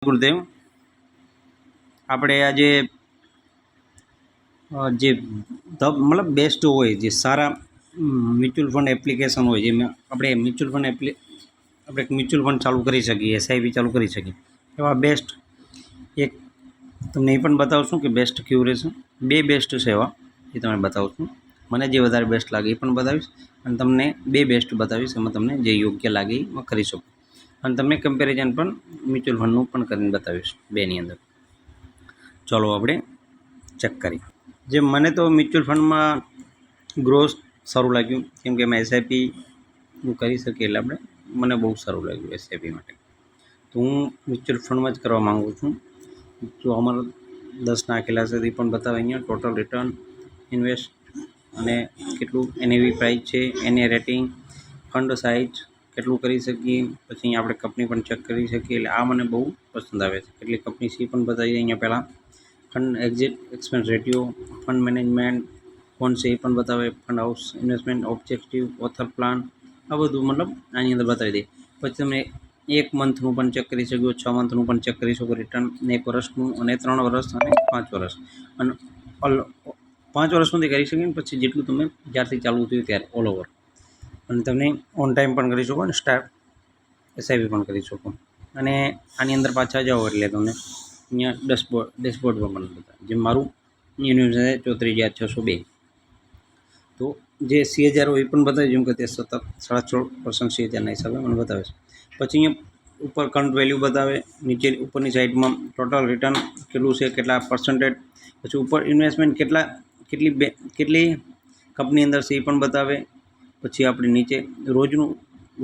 ગુરુદેવ, આપણે આજે જે મતલબ બેસ્ટ હોય, જે સારા મ્યુચ્યુઅલ ફંડ એપ્લિકેશન હોય, જે આપણે મ્યુચ્યુઅલ ફંડ ચાલુ કરી શકીએ, એસઆઈપી ચાલુ કરી શકીએ, એવા બેસ્ટ એક તમને એ પણ બતાવું છું કે બેસ્ટ કેવું રહેશે. બે બેસ્ટ છે એવા, એ તમને બતાવું છું. મને જે વધારે બેસ્ટ લાગે એ પણ બતાવીશ, અને તમને બે બેસ્ટ બતાવીશ, એમાં તમને જે યોગ્ય લાગે એ કરી શકો. અને તમને કમ્પેરિઝન પણ મ્યુચ્યુઅલ ફંડનું પણ કરીને બતાવીશ બેની અંદર. ચાલો આપણે ચેક કરીએ. જે મને તો મ્યુચ્યુઅલ ફંડમાં ગ્રોથ સારું લાગ્યું, કેમ કે એમાં એસઆઈપી હું કરી શકીએ, એટલે મને બહુ સારું લાગ્યું એસઆઈપી માટે. તો હું મ્યુચ્યુઅલ ફંડમાં જ કરવા માગું છું. જો અમારા 10 નાખેલા છે એ પણ બતાવે અહીંયા, ટોટલ રિટર્ન, ઇન્વેસ્ટ અને કેટલું એનએવી પ્રાઇસ છે, એને રેટિંગ, ફંડ સાઇઝ કેટલું કરી શકીએ. પછી અહીંયા આપણે કંપની પણ ચેક કરી શકીએ. એટલે આ મને બહુ પસંદ આવે છે. કેટલી કંપની સી પણ બતાવી અહીંયા પહેલાં, fund exit expense ratio, fund management કોણ છે એ પણ બતાવે, fund house investment objective, other plan, આ બધું મતલબ આની અંદર બતાવી દે. પછી તમે 1 મંથનું પણ ચેક કરી શકો, 6 મંથનું પણ ચેક કરી શકો, રિટર્ન 1 વર્ષનું અને 3 વર્ષ અને 5 વર્ષ. અને 5 વર્ષ સુધી કરી શકીએ, પછી જેટલું તમે જ્યારથી ચાલુ થયું ત્યારે ઓલ ઓવર. અને તમે ઓન ટાઈમ પણ કરી શકો અને સ્ટાર્ટ એસઆઈપી પણ કરી શકો. અને આની અંદર પાછા જાઓ એટલે તમને અહીંયા ડેશબોર્ડમાં પણ બતાવે. જે મારું યુનિવર્સિટી 34,602. તો જે 80,000 હોય એ પણ બતાવે, જેમ કે તે સતત 16.5% 80,000ના હિસાબે મને બતાવે છે. પછી અહીંયા ઉપર કરંટ વેલ્યુ બતાવે, નીચે ઉપરની સાઈડમાં ટોટલ રિટર્ન કેટલું છે, કેટલા પર્સન્ટેજ, પછી ઉપર ઇન્વેસ્ટમેન્ટ કેટલી કંપની અંદર છે એ પણ બતાવે. પછી આપણે નીચે રોજનું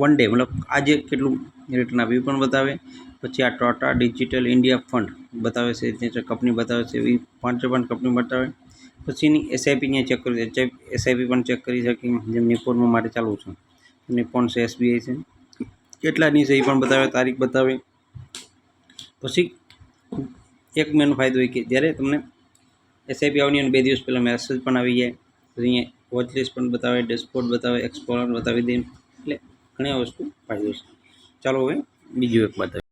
1 ડે મતલબ આજે કેટલું રિટર્ન આપ્યું એ પણ બતાવે. પછી આ ટાટા ડિજિટલ ઇન્ડિયા ફંડ બતાવે છે, જે કંપની બતાવે છે એવી 5 કંપની બતાવે. પછી એની એસઆઈપી અહીંયા ચેક કરી એસઆઈપી પણ ચેક કરી શકીએ. જેમ નિપોનમાં મારે ચાલુ છે, નિપોન છે, એસબીઆઈ છે, કેટલાની છે એ પણ બતાવે, તારીખ બતાવે. પછી એક મેનો ફાયદો હોય કે જ્યારે તમને એસઆઈપી આવવાની અને 2 દિવસ પહેલાં મેસેજ પણ આવી જાય. પછી અહીંયા વોચ લિસ્ટ પણ બતાવે, ડેશબોર્ડ બતાવે, એક્સપ્લોરર બતાવી દે. એટલે ઘણી વસ્તુ ફાયદો છે. ચાલો હવે બીજું એક બતાવીએ.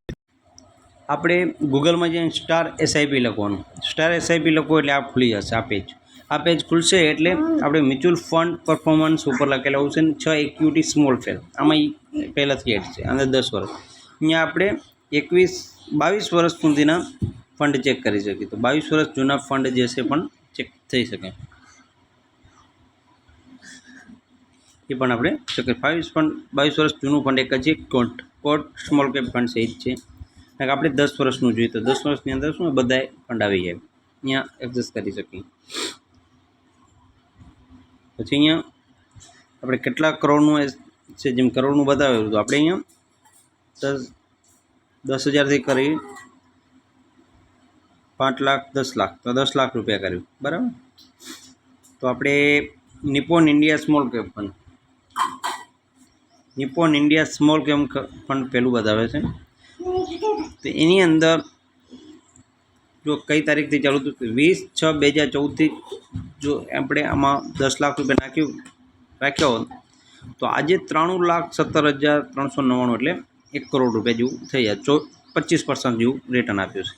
આપણે ગૂગલમાં જઈને સ્ટાર એસઆઈપી લખવાનું, સ્ટાર એસઆઈપી લખો એટલે આ ખુલી જશે. આ પેજ ખુલશે એટલે આપણે મ્યુચ્યુઅલ ફંડ પરફોર્મન્સ ઉપર લખેલા ઓપ્શન 6 ઇક્વિટી સ્મોલ ફેર, આમાં પહેલાંથી એડ છે. અંદર 10 વર્ષ, અહીંયા આપણે 22 વર્ષ સુધીના ફંડ ચેક કરી શકીએ. તો 22 વર્ષ જૂના ફંડ જે છે પણ ચેક થઈ શકે, એ પણ આપણે ચેક કરીએ. 22 વર્ષ જૂનું ફંડ એક જ કોટ સ્મોલ કેપ ફંડ છે એ જ છે. કારણ કે આપણે 10 વર્ષનું જોઈએ, તો 10 વર્ષની અંદર શું બધાય ફંડ આવી જાય, અહીંયા એડજસ્ટ કરી શકીએ. પછી અહીંયા આપણે કેટલા કરોડનું છે, જેમ કરોડનું બતાવ્યું તો આપણે અહીંયા 10,000થી કરી 5 લાખ, 10 લાખ, તો 10 લાખ રૂપિયા કર્યું, બરાબર. તો આપણે Nippon India small cap fund, Nippon India small cap fund પહેલું બતાવે છે. તો એની અંદર જો કઈ તારીખથી ચાલુ થયું, 20/6/2014થી જો આપણે આમાં 10 લાખ રૂપિયા રાખ્યા હોત તો આજે 93,17,399, એટલે 1 કરોડ રૂપિયા જેવું થઈ જાય. 25% જેવું રિટર્ન આપ્યું છે.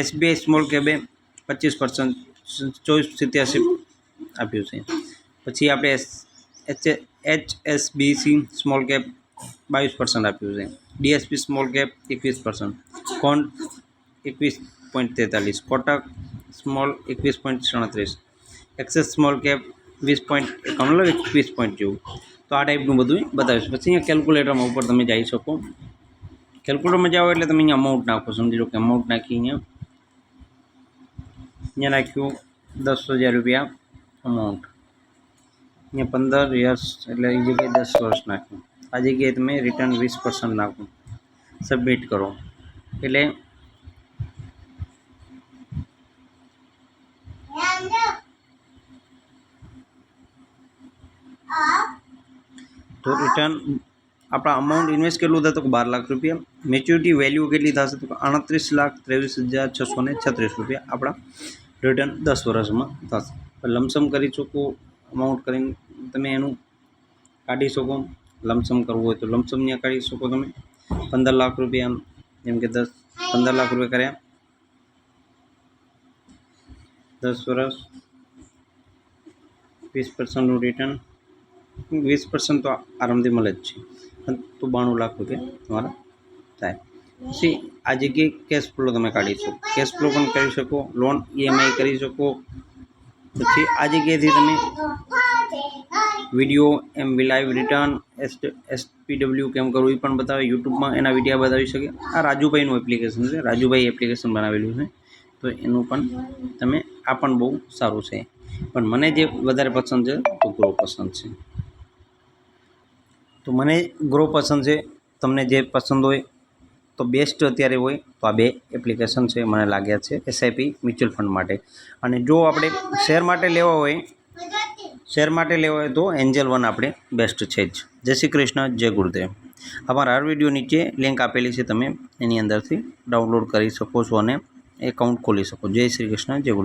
એસબીઆઈ સ્મોલ કેબે 25%, 2487 આપ્યું છે. પછી આપણે HSBC સ્મોલ કેપ 22% આપ્યું છે. DSP small cap 21%, Quant 21.43, Kotak small 21.37, Axis small cap 20.51, 21 point જેવું. તો આ ટાઈપનું બધું બતાવીશ. પછી અહીંયા કેલ્ક્યુલેટરમાં ઉપર તમે જઈ શકો. કેલ્ક્યુલેટરમાં જાઓ એટલે તમે અહીંયા અમાઉન્ટ નાખો. સમજી લો કે અમાઉન્ટ નાખી અહીંયા નાખ્યું 10,000 રૂપિયા અમાઉન્ટ. અહીંયા 15 યર્સ એટલે એ જગ્યાએ 10 વર્ષ નાખ્યું. આ જગ્યાએ તમે રિટર્ન 20% નાખો, સબમિટ કરો એટલે તો રિટર્ન આપણા અમાઉન્ટ ઇન્વેસ્ટ કેટલું થતું કે 12 લાખ રૂપિયા. મેચ્યોરિટી વેલ્યુ કેટલી થશે તો 29,23,636 રૂપિયા આપણા રિટર્ન 10 વર્ષમાં થશે. લમસમ કરી શકો, અમાઉન્ટ કરીને તમે એનું કાઢી શકો. લમસમ કરવું હોય તો લમસમ ત્યાં કાઢી શકો તમે. 15 લાખ રૂપિયા જેમ કે 10 15 લાખ રૂપિયા કર્યા, 10 વર્ષ, 20% રિટર્ન, 20% તો આરામથી મળે જ છે, તો 92 લાખ રૂપિયા તમારા થાય. પછી આ જગ્યાએ કેશ ફ્લો તમે કાઢી શકો, કેશ ફ્લો પણ કરી શકો, લોન EMI કરી શકો. પછી આ જગ્યાએથી તમે video MV live return SPW કેમ કરવું એ પણ બતાવે, યુટ્યુબમાં એના વિડીયો બતાવી શકે. આ રાજુભાઈનું એપ્લિકેશન છે, રાજુભાઈ એપ્લિકેશન બનાવેલું છે, તો એનું પણ તમે આ પણ બહુ સારું છે. પણ મને જે વધારે પસંદ છે તો ગ્રો પસંદ છે, તો મને ગ્રો પસંદ છે. તમને જે પસંદ હોય તો બેસ્ટ અત્યારે હોય તો આ બે એપ્લિકેશન છે મને લાગ્યા છે SIP મ્યુચ્યુઅલ ફંડ માટે. અને જો આપણે શેર માટે લેવા હોય તો એન્જલ વન આપણે બેસ્ટ છે જ. જય શ્રી કૃષ્ણ, જય ગુરુદેવ. અમારા હર વિડીયો નીચે લિંક આપેલી છે, તમે એની અંદરથી ડાઉનલોડ કરી શકો છો અને એકાઉન્ટ ખોલી શકો. જય શ્રી કૃષ્ણ, જય ગુરુદેવ.